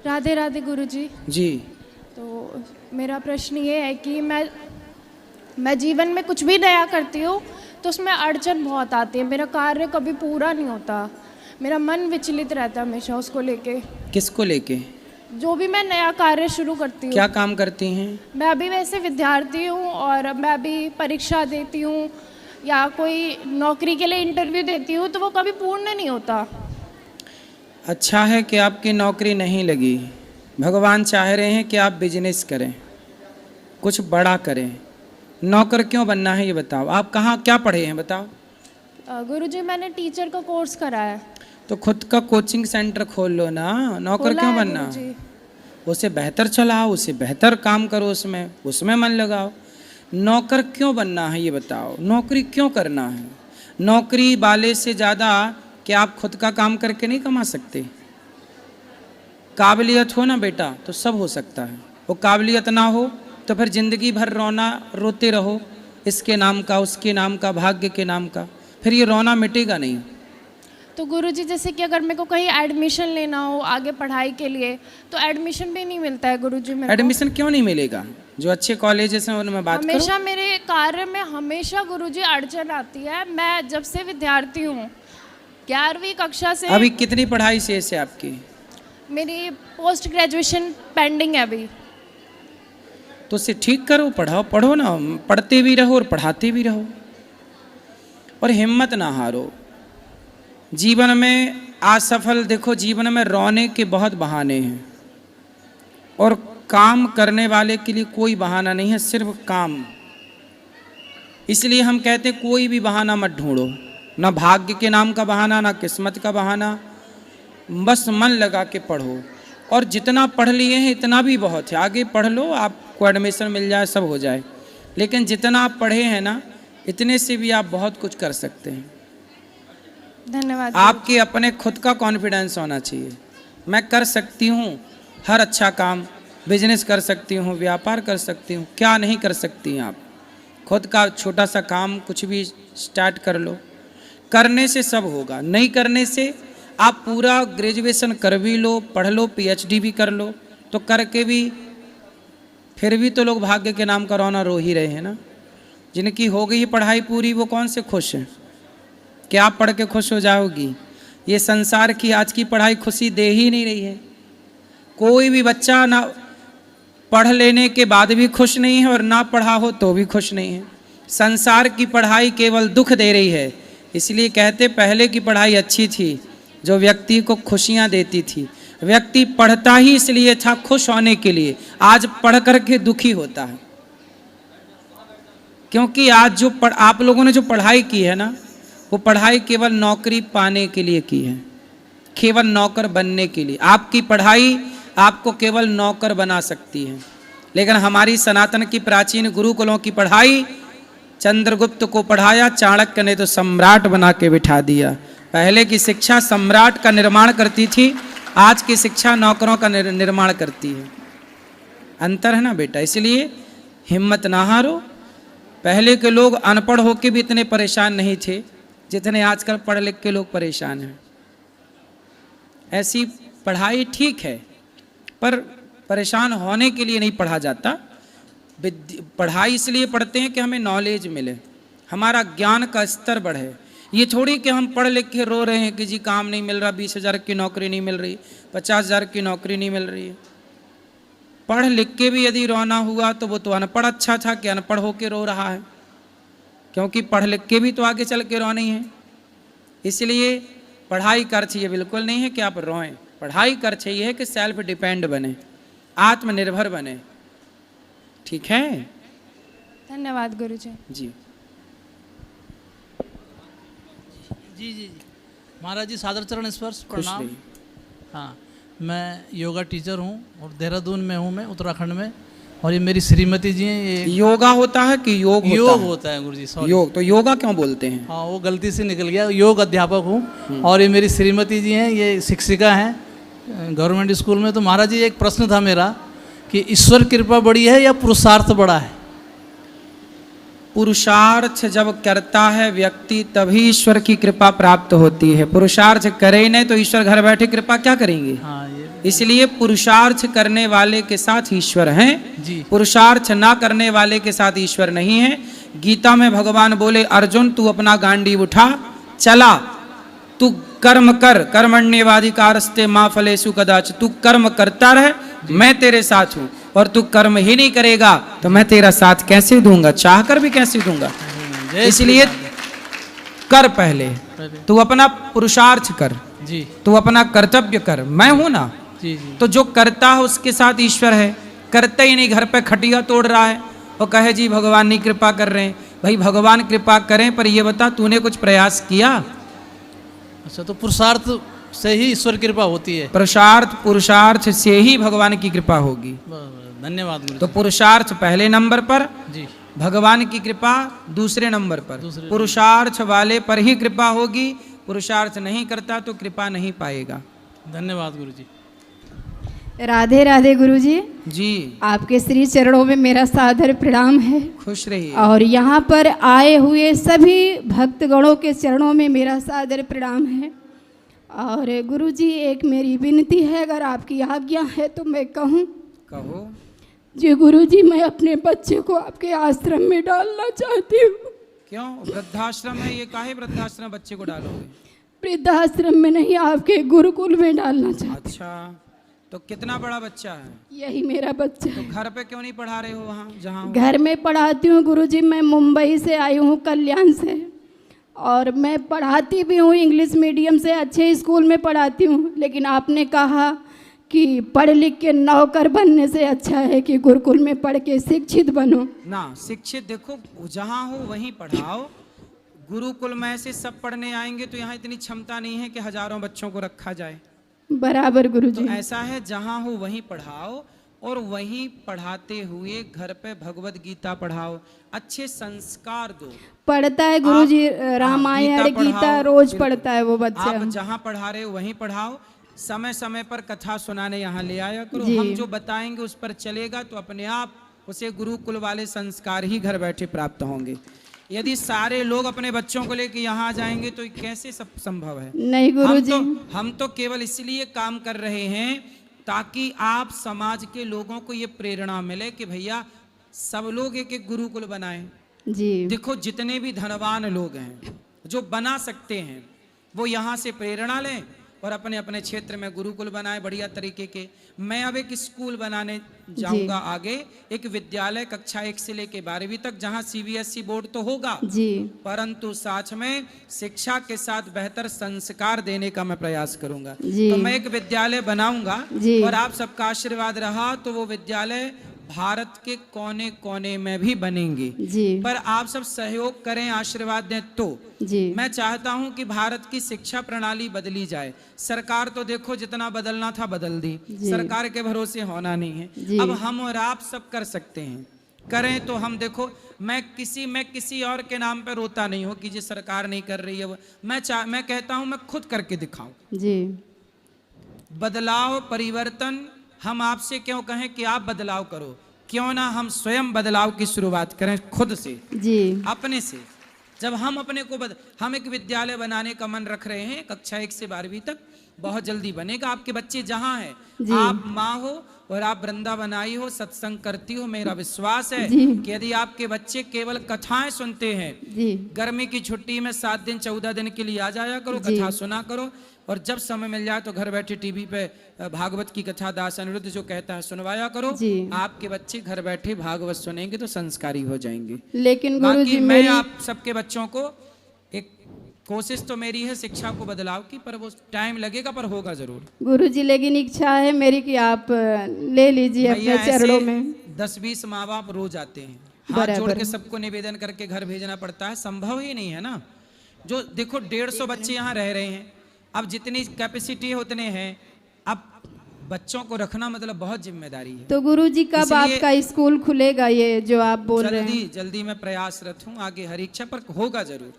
राधे राधे गुरुजी। जी। तो मेरा प्रश्न ये है कि मैं जीवन में कुछ भी नया करती हूँ तो उसमें अड़चन बहुत आती है, मेरा कार्य कभी पूरा नहीं होता, मेरा मन विचलित रहता है हमेशा उसको लेके। किसको लेके? जो भी मैं नया कार्य शुरू करती हूँ। क्या काम करती हैं? मैं अभी वैसे विद्यार्थी हूँ और मैं अभी परीक्षा देती हूँ या कोई नौकरी के लिए इंटरव्यू देती हूँ तो वो कभी पूर्ण नहीं होता। अच्छा है कि आपकी नौकरी नहीं लगी। भगवान चाह रहे हैं कि आप बिजनेस करें, कुछ बड़ा करें। नौकर क्यों बनना है ये बताओ। आप कहाँ क्या पढ़े हैं बताओ? गुरुजी मैंने टीचर का कोर्स करा है। तो खुद का कोचिंग सेंटर खोल लो ना। नौकर क्यों बनना? उसे बेहतर चलाओ, उसे बेहतर काम करो, उसमें मन लगाओ। नौकर क्यों बनना है ये बताओ। नौकरी क्यों करना है? नौकरी वाले से ज़्यादा क्या आप खुद का काम करके नहीं कमा सकते? काबिलियत हो ना बेटा तो सब हो सकता है। वो काबिलियत ना हो तो फिर ज़िंदगी भर रोते रहो, इसके नाम का, उसके नाम का, भाग्य के नाम का, फिर ये रोना मिटेगा नहीं। तो गुरुजी जैसे कि अगर मेरे को कहीं एडमिशन लेना हो आगे पढ़ाई के लिए तो एडमिशन भी नहीं मिलता है गुरुजी मेरे को। एडमिशन क्यों नहीं मिलेगा? जो अच्छे कॉलेजेस हैं उनमें बात करो। हमेशा मेरे कार्य में हमेशा गुरुजी अड़चन आती है। मैं जब से विद्यार्थी हूँ 11वीं कक्षा से। अभी कितनी पढ़ाई शेष है आपकी? मेरी पोस्ट ग्रेजुएशन पेंडिंग है अभी। तो उसे ठीक करो, पढ़ो ना, पढ़ते भी रहो और पढ़ाते भी रहो और हिम्मत ना हारो। जीवन में असफल, देखो जीवन में रोने के बहुत बहाने हैं और काम करने वाले के लिए कोई बहाना नहीं है, सिर्फ काम। इसलिए हम कहते हैं कोई भी बहाना मत ढूंढो, ना भाग्य के नाम का बहाना, ना किस्मत का बहाना। बस मन लगा के पढ़ो और जितना पढ़ लिए हैं इतना भी बहुत है। आगे पढ़ लो, आपको एडमिशन मिल जाए, सब हो जाए, लेकिन जितना आप पढ़े हैं ना इतने से भी आप बहुत कुछ कर सकते हैं। धन्यवाद। आपके अपने खुद का कॉन्फिडेंस होना चाहिए। मैं कर सकती हूँ हर अच्छा काम, बिजनेस कर सकती हूँ, व्यापार कर सकती हूँ। क्या नहीं कर सकती हैं आप? खुद का छोटा सा काम कुछ भी स्टार्ट कर लो। करने से सब होगा, नहीं करने से आप पूरा ग्रेजुएशन कर भी लो, पढ़ लो, पीएचडी भी कर लो, तो करके भी फिर भी तो लोग भाग्य के नाम का रोना रो ही रहे हैं ना। जिनकी हो गई पढ़ाई पूरी वो कौन से खुश हैं? क्या आप पढ़ के खुश हो जाओगी? ये संसार की आज की पढ़ाई खुशी दे ही नहीं रही है। कोई भी बच्चा ना पढ़ लेने के बाद भी खुश नहीं है और ना पढ़ा हो तो भी खुश नहीं है। संसार की पढ़ाई केवल दुख दे रही है। इसलिए कहते पहले की पढ़ाई अच्छी थी, जो व्यक्ति को खुशियाँ देती थी। व्यक्ति पढ़ता ही इसलिए था खुश होने के लिए, आज पढ़ करके दुखी होता है। क्योंकि आज जो आप लोगों ने जो पढ़ाई की है ना, वो पढ़ाई केवल नौकरी पाने के लिए की है, केवल नौकर बनने के लिए। आपकी पढ़ाई आपको केवल नौकर बना सकती है, लेकिन हमारी सनातन की प्राचीन गुरुकुलों की पढ़ाई, चंद्रगुप्त को पढ़ाया, चाणक्य ने तो सम्राट बना के बिठा दिया। पहले की शिक्षा सम्राट का निर्माण करती थी, आज की शिक्षा नौकरों का निर्माण करती है। अंतर है ना बेटा। इसलिए हिम्मत ना हारो। पहले के लोग अनपढ़ होकर भी इतने परेशान नहीं थे जितने आजकल पढ़ लिख के लोग परेशान हैं। ऐसी पढ़ाई ठीक है, पर परेशान होने के लिए नहीं पढ़ा जाता। पढ़ाई इसलिए पढ़ते हैं कि हमें नॉलेज मिले, हमारा ज्ञान का स्तर बढ़े। ये थोड़ी कि हम पढ़ लिख के रो रहे हैं कि जी काम नहीं मिल रहा, 20,000 की नौकरी नहीं मिल रही, 50,000 की नौकरी नहीं मिल रही है। पढ़ लिख के भी यदि रोना हुआ तो वो तो अनपढ़ अच्छा था कि अनपढ़ होके रो रहा है, क्योंकि पढ़ लिख के भी तो आगे चल के रोना ही है। इसलिए पढ़ाई का अर्थ ये बिल्कुल नहीं है कि आप रोएं। पढ़ाई का अर्थ ये है कि सेल्फ डिपेंड बने, आत्मनिर्भर बने। ठीक है? धन्यवाद गुरुजी। जी जी जी महाराज जी, सादर चरण स्पर्श प्रणाम। हाँ, मैं योगा टीचर हूँ और देहरादून में हूँ, मैं उत्तराखंड में। और ये मेरी श्रीमती जी हैं। ये योगा होता है कि योग होता है गुरुजी? सॉरी, योग। तो योगा क्यों बोलते हैं? हाँ, वो गलती से निकल गया। योग अध्यापक हूँ। और ये मेरी श्रीमती जी हैं, ये शिक्षिका हैं गवर्नमेंट स्कूल में। तो महाराज जी एक प्रश्न था मेरा कि ईश्वर कृपा बड़ी है या पुरुषार्थ बड़ा है? पुरुषार्थ जब करता है व्यक्ति तभी ईश्वर की कृपा प्राप्त होती है। पुरुषार्थ करे नहीं तो ईश्वर घर बैठे कृपा क्या करेंगे। हाँ ये इसलिए पुरुषार्थ करने वाले के साथ ईश्वर हैं, जी पुरुषार्थ ना करने वाले के साथ ईश्वर नहीं है। गीता में भगवान बोले अर्जुन तू अपना गांडीव उठा चला, तू कर्म कर, कर्मण्येवाधिकारस्ते मां फलेषु कदाचित्, तू कर्म करता रह, मैं तेरे साथ हूं। और तू कर्म ही नहीं करेगा तो मैं तेरा साथ कैसे दूंगा, चाह कर भी कैसे दूंगा। जय इसलिए कर पहले, पहले। तू अपना पुरुषार्थ कर, जी तू अपना कर्तव्य कर। मैं हूं ना, जी जी तो जो करता है उसके साथ ईश्वर है। करता ही नहीं, घर पे खटिया तोड़ रहा है और कहे जी भगवान नहीं कृपा कर रहे हैं। भाई भगवान कृपा करें, पर ये बता तूने कुछ प्रयास किया। अच्छा, तो पुरुषार्थ से ही ईश्वर की कृपा होती है। पुरुषार्थ से ही भगवान की कृपा होगी। धन्यवाद गुरु तो पुरुषार्थ पहले नंबर पर, जी। भगवान की कृपा दूसरे नंबर पर। दूसरे पुरुषार्थ वाले पर ही कृपा होगी, पुरुषार्थ नहीं करता तो कृपा नहीं पाएगा। धन्यवाद गुरु जी। राधे राधे गुरु जी, जी आपके श्री चरणों में मेरा सादर प्रणाम है। खुश रहिए। और यहाँ पर आए हुए सभी भक्तगणों के चरणों में मेरा सादर प्रणाम है। और गुरु जी एक मेरी विनती है, अगर आपकी आज्ञा है तो मैं कहूँ। कहो। जी गुरु जी, मैं अपने बच्चे को आपके आश्रम में डालना चाहती हूँ। क्यों? वृद्धाश्रम है ये, काहे वृद्धाश्रम बच्चे को डालोगे? वृद्धाश्रम में नहीं, आपके गुरुकुल में डालना चाहती अच्छा, तो कितना बड़ा बच्चा है? हूँ। यही मेरा बच्चा तो है। घर पे क्यों नहीं पढ़ा रहे हो वहाँ जहाँ हो? घर में पढ़ाती हूँ गुरु जी, मैं मुंबई से आई हूँ, कल्याण से। और मैं पढ़ाती भी हूँ इंग्लिश मीडियम से, अच्छे स्कूल में पढ़ाती हूँ। लेकिन आपने कहा कि पढ़ लिख के नौकर बनने से अच्छा है कि गुरुकुल में पढ़ के शिक्षित बनो। ना, शिक्षित देखो जहाँ हो वहीं पढ़ाओ। गुरुकुल में से सब पढ़ने आएंगे तो यहाँ इतनी क्षमता नहीं है कि हजारों बच्चों को रखा जाए। बराबर गुरु तो जी। ऐसा है जहाँ हो वहीं पढ़ाओ, और वहीं पढ़ाते हुए घर पे भगवत गीता पढ़ाओ, अच्छे संस्कार दो। पढ़ता है गुरु जी, रामायण गीता पढ़ाओ, रोज बिल्कुल। पढ़ता है वो बच्चा। आप जहाँ पढ़ा रहे हो वहीं पढ़ाओ। समय समय पर कथा सुनाने यहाँ ले आया करो। जी। हम जो बताएंगे उस पर चलेगा तो अपने आप उसे गुरुकुल वाले संस्कार ही घर बैठे प्राप्त होंगे। यदि सारे लोग अपने बच्चों को लेकर यहाँ आ जाएंगे तो कैसे सब संभव है? नहीं गुरु जी। हम तो केवल इसलिए काम कर रहे हैं ताकि आप समाज के लोगों को ये प्रेरणा मिले कि भैया सब लोग एक एक गुरुकुल बनाएं। जी देखो जितने भी धनवान लोग हैं जो बना सकते हैं वो यहाँ से प्रेरणा लें और अपने अपने क्षेत्र में गुरुकुल बनाए बढ़िया तरीके के। मैं अब एक स्कूल बनाने जाऊंगा आगे, एक विद्यालय कक्षा 1 से लेके 12वीं तक, जहाँ CBSE बोर्ड तो होगा जी। परंतु साथ में शिक्षा के साथ बेहतर संस्कार देने का मैं प्रयास करूंगा। जी। तो मैं एक विद्यालय बनाऊंगा जी। और आप सबका आशीर्वाद रहा तो वो विद्यालय भारत के कोने कोने में भी बनेंगे। जी पर आप सब सहयोग करें, आशीर्वाद दें तो। जी। मैं चाहता हूं कि भारत की शिक्षा प्रणाली बदली जाए। सरकार तो देखो जितना बदलना था बदल दी, सरकार के भरोसे होना नहीं है। अब हम और आप सब कर सकते हैं, करें तो हम देखो। मैं किसी और के नाम पर रोता नहीं हूं कि जी सरकार नहीं कर रही है वो। मैं कहता हूं मैं खुद करके दिखाऊं। जी बदलाव परिवर्तन हम आपसे क्यों कहें कि आप बदलाव करो, क्यों ना हम स्वयं बदलाव की शुरुआत करें खुद से, जी अपने से। जब हम अपने को हम एक विद्यालय बनाने का मन रख रहे हैं कक्षा 1 से 12वीं तक, बहुत जल्दी बनेगा। आपके बच्चे जहाँ हैं, आप माँ हो और आप वृंदावन आई हो, सत्संग करती हो, मेरा विश्वास है कि यदि आपके बच्चे केवल कथाएं सुनते हैं, गर्मी की छुट्टी में 7 दिन 14 दिन के लिए आ जाया करो, कथा सुना करो, और जब समय मिल जाए तो घर बैठे टीवी पे भागवत की कथा दास अनिरुद्ध जो कहता है सुनवाया करो। आपके बच्चे घर बैठे भागवत सुनेंगे तो संस्कारी हो जाएंगे। लेकिन गुरु जी मैं आप सबके बच्चों को एक कोशिश तो मेरी है शिक्षा को बदलाव की, पर वो टाइम लगेगा पर होगा जरूर। गुरु जी लेकिन इच्छा है मेरी कि आप ले लीजिए अपने चरणों में। 10-20 माँ बाप रोज आते हैं, हाथ जोड़ के सबको निवेदन करके घर भेजना पड़ता है, संभव ही नहीं है ना। जो देखो 150 बच्चे यहाँ रह रहे हैं, अब जितनी कैपेसिटी है उतने हैं, अब बच्चों को रखना मतलब बहुत जिम्मेदारी है। तो गुरु जी कब आपका स्कूल खुलेगा, ये जो आप बोल रहे हैं? जल्दी मैं प्रयासरत हूँ, आगे हर इच्छा पर होगा जरूर।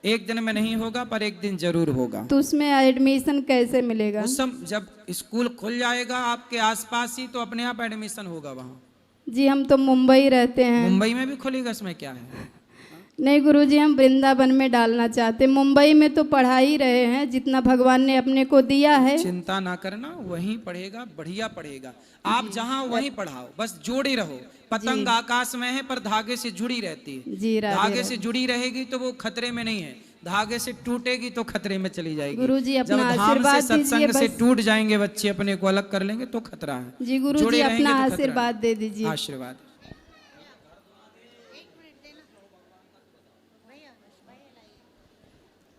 एक दिन में नहीं होगा पर एक दिन जरूर होगा। तो उसमें एडमिशन कैसे मिलेगा? उस सब जब स्कूल खुल जाएगा आपके आसपास ही तो अपने आप एडमिशन होगा वहाँ। जी हम तो मुंबई रहते हैं। मुंबई में भी खुलेगा, इसमें क्या है? नहीं गुरुजी, हम वृंदावन में डालना चाहते। मुंबई में तो पढ़ा ही रहे हैं जितना भगवान ने अपने को दिया है। चिंता ना करना, वहीं पढ़ेगा, बढ़िया पढ़ेगा। आप जहाँ वहीं पढ़ाओ, बस जोड़े रहो। पतंग आकाश में है पर धागे से जुड़ी रहती है। जी राधे धागे से जुड़ी रहेगी तो वो खतरे में नहीं है, धागे से टूटेगी तो खतरे में चली जाएगी। गुरुजी जब अपना धाम आशीर्वाद से सत्संग दीजिए से बस। टूट जाएंगे बच्चे, अपने को अलग कर लेंगे तो खतरा है। जी गुरुजी जुड़े रहेंगे अपना तो खतरा आशीर्वाद है। दे दीजिए। आशीर्वाद।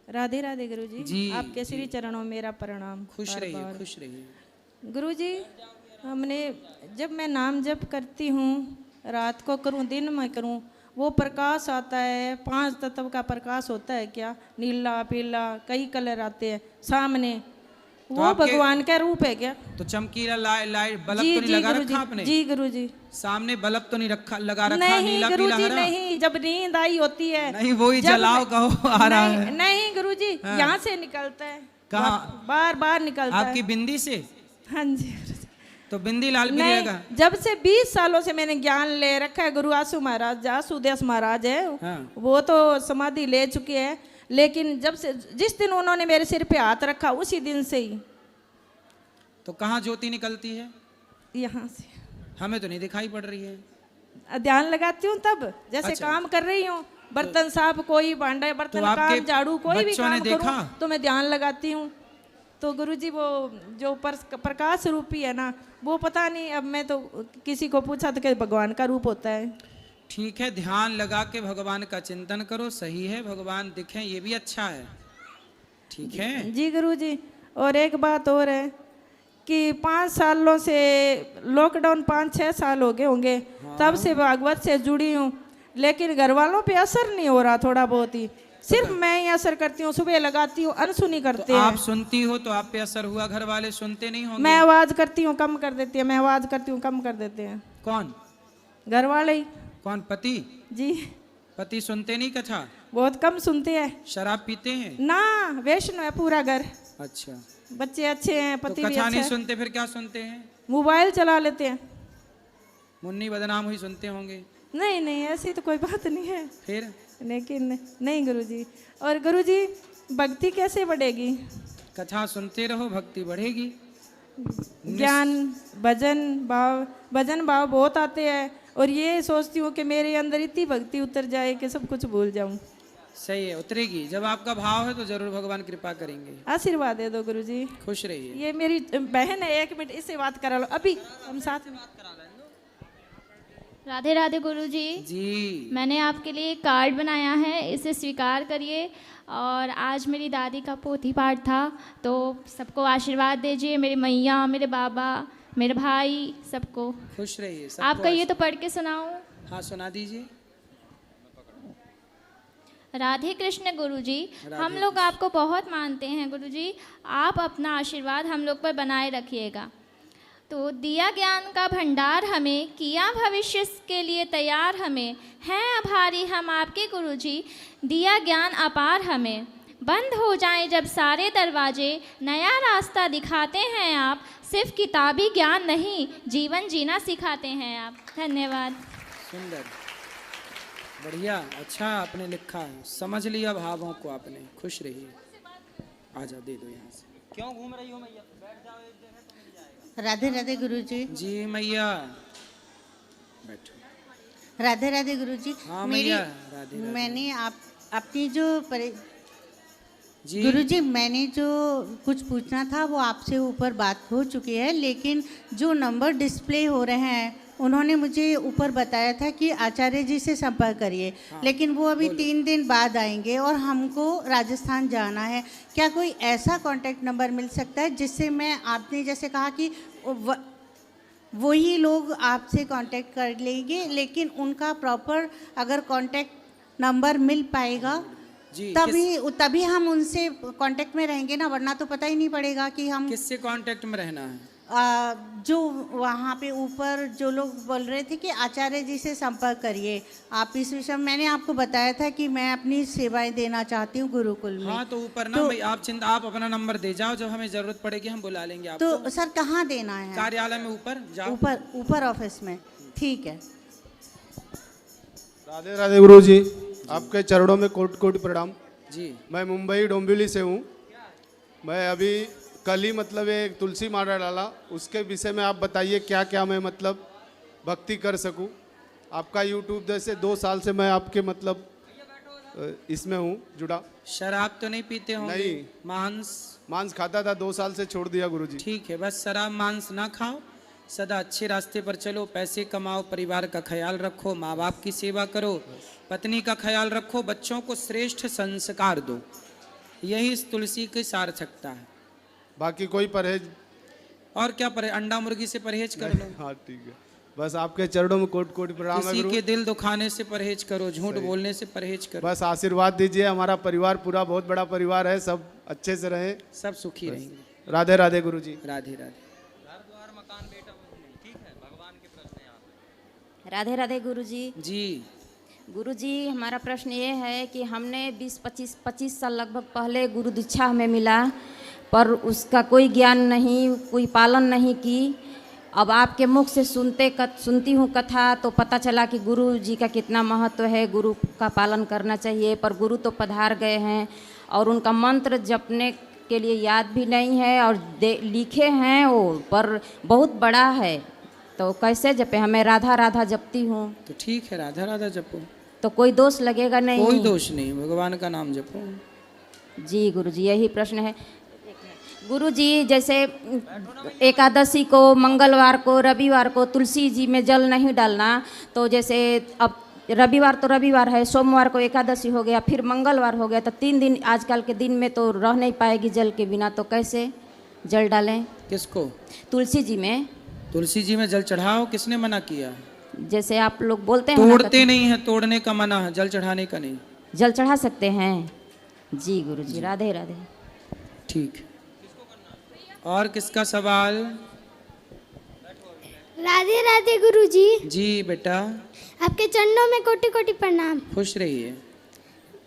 राधे राधे गुरुजी। जी, आपके श्री चरणों में मेरा प्रणाम। खुश बार रहिए, बार। खुश रहिए। गुरुजी, हमने जब मैं नाम जप करती हूँ, रात को करूँ दिन में करूँ, वो प्रकाश आता है। 5 तत्व का प्रकाश होता है क्या, नीला पीला कई कलर आते हैं सामने, वो आपके- भगवान का रूप है क्या? तो चमकीला लाइट बल्ब जी तो नहीं जी लगा गुरुजी, रखा आपने? जी गुरुजी। सामने बल्ब तो नहीं रखा, लगा रखा? नहीं नीला पीला गुरुजी हरा? नहीं, जब नींद आई होती है। नहीं, वही जब जलाओ कहो आ रहा नहीं, है। नहीं गुरुजी, हाँ। यहाँ से निकलता है। कहाँ? बार बार निकलता आपकी है। बिंदी से? हाँ जी। तो बिंदी लाल पीली नहीं, लगा? जब से 20 सालों से मैंने ज्ञान ले रखा है। गुरु आसू महाराज, आसूदेव महाराज है, हाँ। वो तो समाधि ले चुके हैं, लेकिन जब से जिस दिन उन्होंने मेरे सिर पे हाथ रखा उसी दिन से ही तो कहाँ ज्योति निकलती है? यहाँ से हमें तो नहीं दिखाई पड़ रही है। ध्यान लगाती हूँ तब, जैसे अच्छा। काम कर रही हूँ, बर्तन साफ, कोई भांडा बर्तन तो आपके काम झाड़ू कोई भी बच्चों ने काम देखा? करूँ तो मैं ध्यान लगाती हूँ। तो गुरुजी वो जो प्रकाश रूपी है ना, वो पता नहीं, अब मैं तो किसी को पूछा तो क्या भगवान का रूप होता है। ठीक है, ध्यान लगा के भगवान का चिंतन करो, सही है, भगवान दिखें ये भी अच्छा है। ठीक है जी गुरुजी। और एक बात और है कि 5 सालों से लॉकडाउन 5-6 साल हो गए होंगे, तब से भागवत से जुड़ी हूँ, लेकिन घर वालों पे असर नहीं हो रहा, थोड़ा बहुत ही, सिर्फ मैं ही असर करती हूँ। सुबह लगाती हूँ, अनसुनी करते तो आप हैं। सुनती हो तो आप पे असर हुआ, घर वाले सुनते नहीं होंगे? मैं आवाज करती हूँ कम कर देती है, मैं आवाज करती हूँ कम कर देते हैं कौन? घर वाले ही। कौन? पति? जी, पति सुनते नहीं कथा? बहुत कम सुनते हैं शराब पीते हैं? ना, वैष्णव है पूरा घर, अच्छा, बच्चे अच्छे हैं, तो पति भी कथा अच्छा नहीं है। सुनते फिर क्या सुनते हैं? मोबाइल चला लेते हैं। मुन्नी बदनाम हुई सुनते होंगे? नहीं नहीं, ऐसी तो कोई बात नहीं है, फिर लेकिन नहीं गुरुजी। और गुरुजी, भक्ति कैसे बढ़ेगी? कथा सुनते रहो, भक्ति बढ़ेगी। ज्ञान, भजन भाव बहुत आते हैं, और ये सोचती हूँ कि मेरे अंदर इतनी भक्ति उतर जाए कि सब कुछ भूल जाऊँ। सही है, उतरेगी। जब आपका भाव है तो जरूर भगवान कृपा करेंगे। आशीर्वाद दे दो गुरुजी। खुश रहिए। ये मेरी बहन है, 1 मिनट इससे बात करा लो, अभी हम साथ में। राधे राधे गुरुजी। जी, मैंने आपके लिए एक कार्ड बनाया है, इसे स्वीकार करिए। और आज मेरी दादी का पोथी पाठ था, तो सबको आशीर्वाद दीजिए, मेरी मैया, मेरे बाबा, मेरे भाई, सबको। खुश रहिए। सबको आप कहिए तो पढ़ के सुनाऊं? हाँ, सुना दीजिए। राधे कृष्ण गुरुजी, हम लोग आपको बहुत मानते हैं गुरुजी, आप अपना आशीर्वाद हम लोग पर बनाए रखिएगा। तो दिया ज्ञान का भंडार हमें, किया भविष्य के लिए तैयार हमें, हैं आभारी हम आपके गुरुजी, दिया ज्ञान अपार हमें। बंद हो जाएं जब सारे दरवाजे, नया रास्ता दिखाते हैं आप, सिर्फ किताबी ज्ञान नहीं, जीवन जीना सिखाते हैं आप। धन्यवाद। सुंदर, बढ़िया, अच्छा आपने लिखा है, समझ लिया भावों को आपने। खुश रहिए। आ जाओ, दे दो यहाँ से। क्यों घूम रही हो मैया? बैठ जाओ एक जगह तो मिल जाएगा। राधे राधे गुरुजी। जी मैया, बैठो। राधे राधे गुरुजी। हाँ मेरी मैया, राधे राधे। मैंने अपनी जो जी गुरुजी, मैंने जो कुछ पूछना था वो आपसे ऊपर बात हो चुकी है, लेकिन जो नंबर डिस्प्ले हो रहे हैं उन्होंने मुझे ऊपर बताया था कि आचार्य जी से संपर्क करिए। हाँ, लेकिन वो अभी 3 दिन बाद आएंगे और हमको राजस्थान जाना है। क्या कोई ऐसा कांटेक्ट नंबर मिल सकता है जिससे मैं, आपने जैसे कहा कि वही लोग आपसे कांटेक्ट कर लेंगे, लेकिन उनका प्रॉपर अगर कांटेक्ट नंबर मिल पाएगा जी, तभी हम उनसे कांटेक्ट में रहेंगे ना, वरना तो पता ही नहीं पड़ेगा कि हम किससे कांटेक्ट में रहना है? जो वहाँ पे ऊपर जो लोग बोल रहे थे कि आचार्य जी से संपर्क करिए आप इस विषय में। मैंने आपको बताया था कि मैं अपनी सेवाएं देना चाहती हूँ गुरुकुल में। हाँ, तो ऊपर ना भाई, आप अपना नंबर दे जाओ, जब हमें जरूरत पड़ेगी हम बुला लेंगे आपको। तो सर कहाँ देना है? कार्यालय में ऊपर जाओ। ऊपर ऑफिस में। ठीक है। राधे राधे गुरुजी। आपके चरणों में कोटि कोटि प्रणाम। जी मैं मुंबई डोंबिवली से हूँ। मैं अभी कल ही मतलब एक तुलसी माला डाला, उसके विषय में आप बताइए क्या क्या मैं मतलब भक्ति कर सकूँ। आपका यूट्यूब जैसे 2 साल से मैं आपके मतलब इसमें हूँ जुड़ा। शराब तो नहीं पीते होंगे? नहीं। मांस खाता था, 2 साल से छोड़ दिया गुरुजी। ठीक है, बस शराब मांस ना खाओ, सदा अच्छे रास्ते पर चलो, पैसे कमाओ, परिवार का ख्याल रखो, माँ बाप की सेवा करो, पत्नी का ख्याल रखो, बच्चों को श्रेष्ठ संस्कार दो। यही इस तुलसी की सार्थकता है। बाकी कोई परहेज? और क्या परहेज, अंडा मुर्गी से परहेज कर लो। हाँ ठीक है, बस आपके चरणों में कोटि कोटि प्रणाम है किसी गुरु। के दिल दुखाने से परहेज करो, झूठ बोलने से परहेज करो। बस आशीर्वाद दीजिए, हमारा परिवार पूरा बहुत बड़ा परिवार है, सब अच्छे से रहे, सब सुखी रहेंगे। राधे राधे गुरुजी। राधे राधे। राधे राधे गुरुजी। जी गुरुजी, हमारा प्रश्न ये है कि हमने 20-25 साल लगभग पहले गुरु दीक्षा हमें मिला, पर उसका कोई ज्ञान नहीं, कोई पालन नहीं की। अब आपके मुख से सुनती हूँ कथा, तो पता चला कि गुरु जी का कितना महत्व है, गुरु का पालन करना चाहिए। पर गुरु तो पधार गए हैं और उनका मंत्र जपने के लिए याद भी नहीं है, और लिखे हैं वो, पर बहुत बड़ा है, तो कैसे जपे? हमें राधा राधा जपती हूँ। तो ठीक है, राधा राधा जपो, तो कोई दोष लगेगा नहीं? कोई दोष नहीं, भगवान का नाम जपो। जी गुरुजी, यही प्रश्न है। गुरुजी, जैसे एकादशी को, मंगलवार को, रविवार को तुलसी जी में जल नहीं डालना, तो जैसे अब रविवार तो रविवार है, सोमवार को एकादशी हो गया, फिर मंगलवार हो गया, तो 3 दिन आजकल के दिन में तो रह नहीं पाएगी जल के बिना, तो कैसे जल डालें? किसको? तुलसी जी में। तुलसी जी में जल चढ़ाओ, किसने मना किया? जैसे आप लोग बोलते हैं ना, तोड़ते नहीं है, तोड़ने का मना है, जल चढ़ाने का नहीं। जल चढ़ा सकते हैं। जी गुरुजी, राधे राधे। ठीक। और किसका सवाल? राधे राधे गुरुजी। जी बेटा। आपके चरणों में कोटि कोटि प्रणाम। खुश रहिए।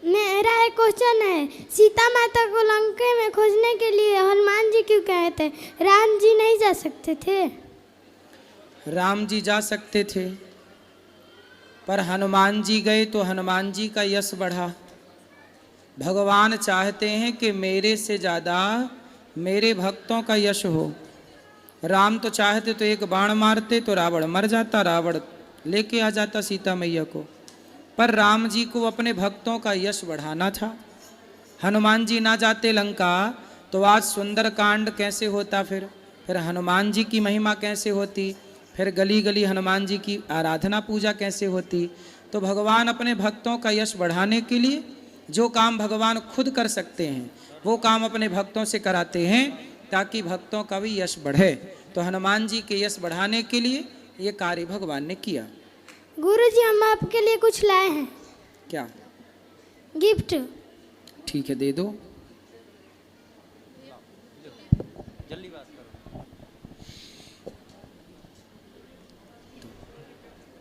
मेरा एक क्वेश्चन है, सीता माता को लंका में खोजने के लिए हनुमान जी क्यों कहे थे? राम जी नहीं जा सकते थे? राम जी जा सकते थे, पर हनुमान जी गए तो हनुमान जी का यश बढ़ा। भगवान चाहते हैं कि मेरे से ज़्यादा मेरे भक्तों का यश हो। राम तो चाहते तो एक बाण मारते तो रावण मर जाता, रावण लेके आ जाता सीता मैया को, पर राम जी को अपने भक्तों का यश बढ़ाना था। हनुमान जी ना जाते लंका तो आज सुंदर कांड कैसे होता? फिर हनुमान जी की महिमा कैसे होती? फिर गली गली हनुमान जी की आराधना पूजा कैसे होती? तो भगवान अपने भक्तों का यश बढ़ाने के लिए जो काम भगवान खुद कर सकते हैं वो काम अपने भक्तों से कराते हैं, ताकि भक्तों का भी यश बढ़े। तो हनुमान जी के यश बढ़ाने के लिए ये कार्य भगवान ने किया। गुरुजी, हम आपके लिए कुछ लाए हैं। क्या? गिफ्ट। ठीक है, दे दो। जल्दी बात करो।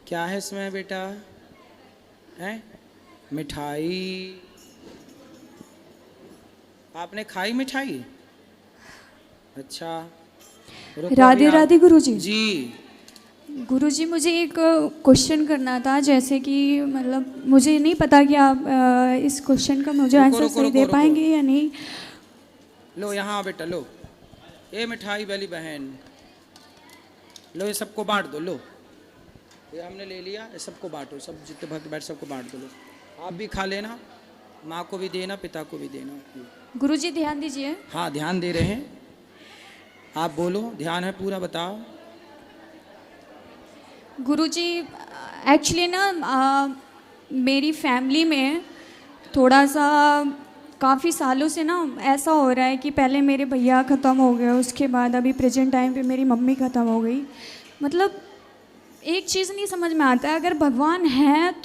क्या है इसमें बेटा? है मिठाई? आपने खाई मिठाई? अच्छा। राधे राधे गुरुजी। जी गुरुजी, मुझे एक क्वेश्चन करना था, जैसे कि मतलब मुझे नहीं पता कि आप इस क्वेश्चन का मुझे आंसर सही दे पाएंगे या नहीं। लो यहाँ बेटा, लो ये मिठाई वाली बहन, लो ये सबको बांट दो। लो ये हमने ले लिया, ये सबको बांटो, सब जितने भक्त बैठ सबको बांट दो। लो आप भी खा लेना, माँ को भी देना, पिता को भी देना। गुरुजी ध्यान दीजिए। हाँ ध्यान दे रहे हैं। आप बोलो, ध्यान है पूरा, बताओ। गुरुजी, एक्चुअली ना मेरी फैमिली में थोड़ा सा काफ़ी सालों से ना ऐसा हो रहा है कि पहले मेरे भैया ख़त्म हो गए, उसके बाद अभी प्रेजेंट टाइम पे मेरी मम्मी ख़त्म हो गई। मतलब एक चीज़ नहीं समझ में आता है, अगर भगवान है तो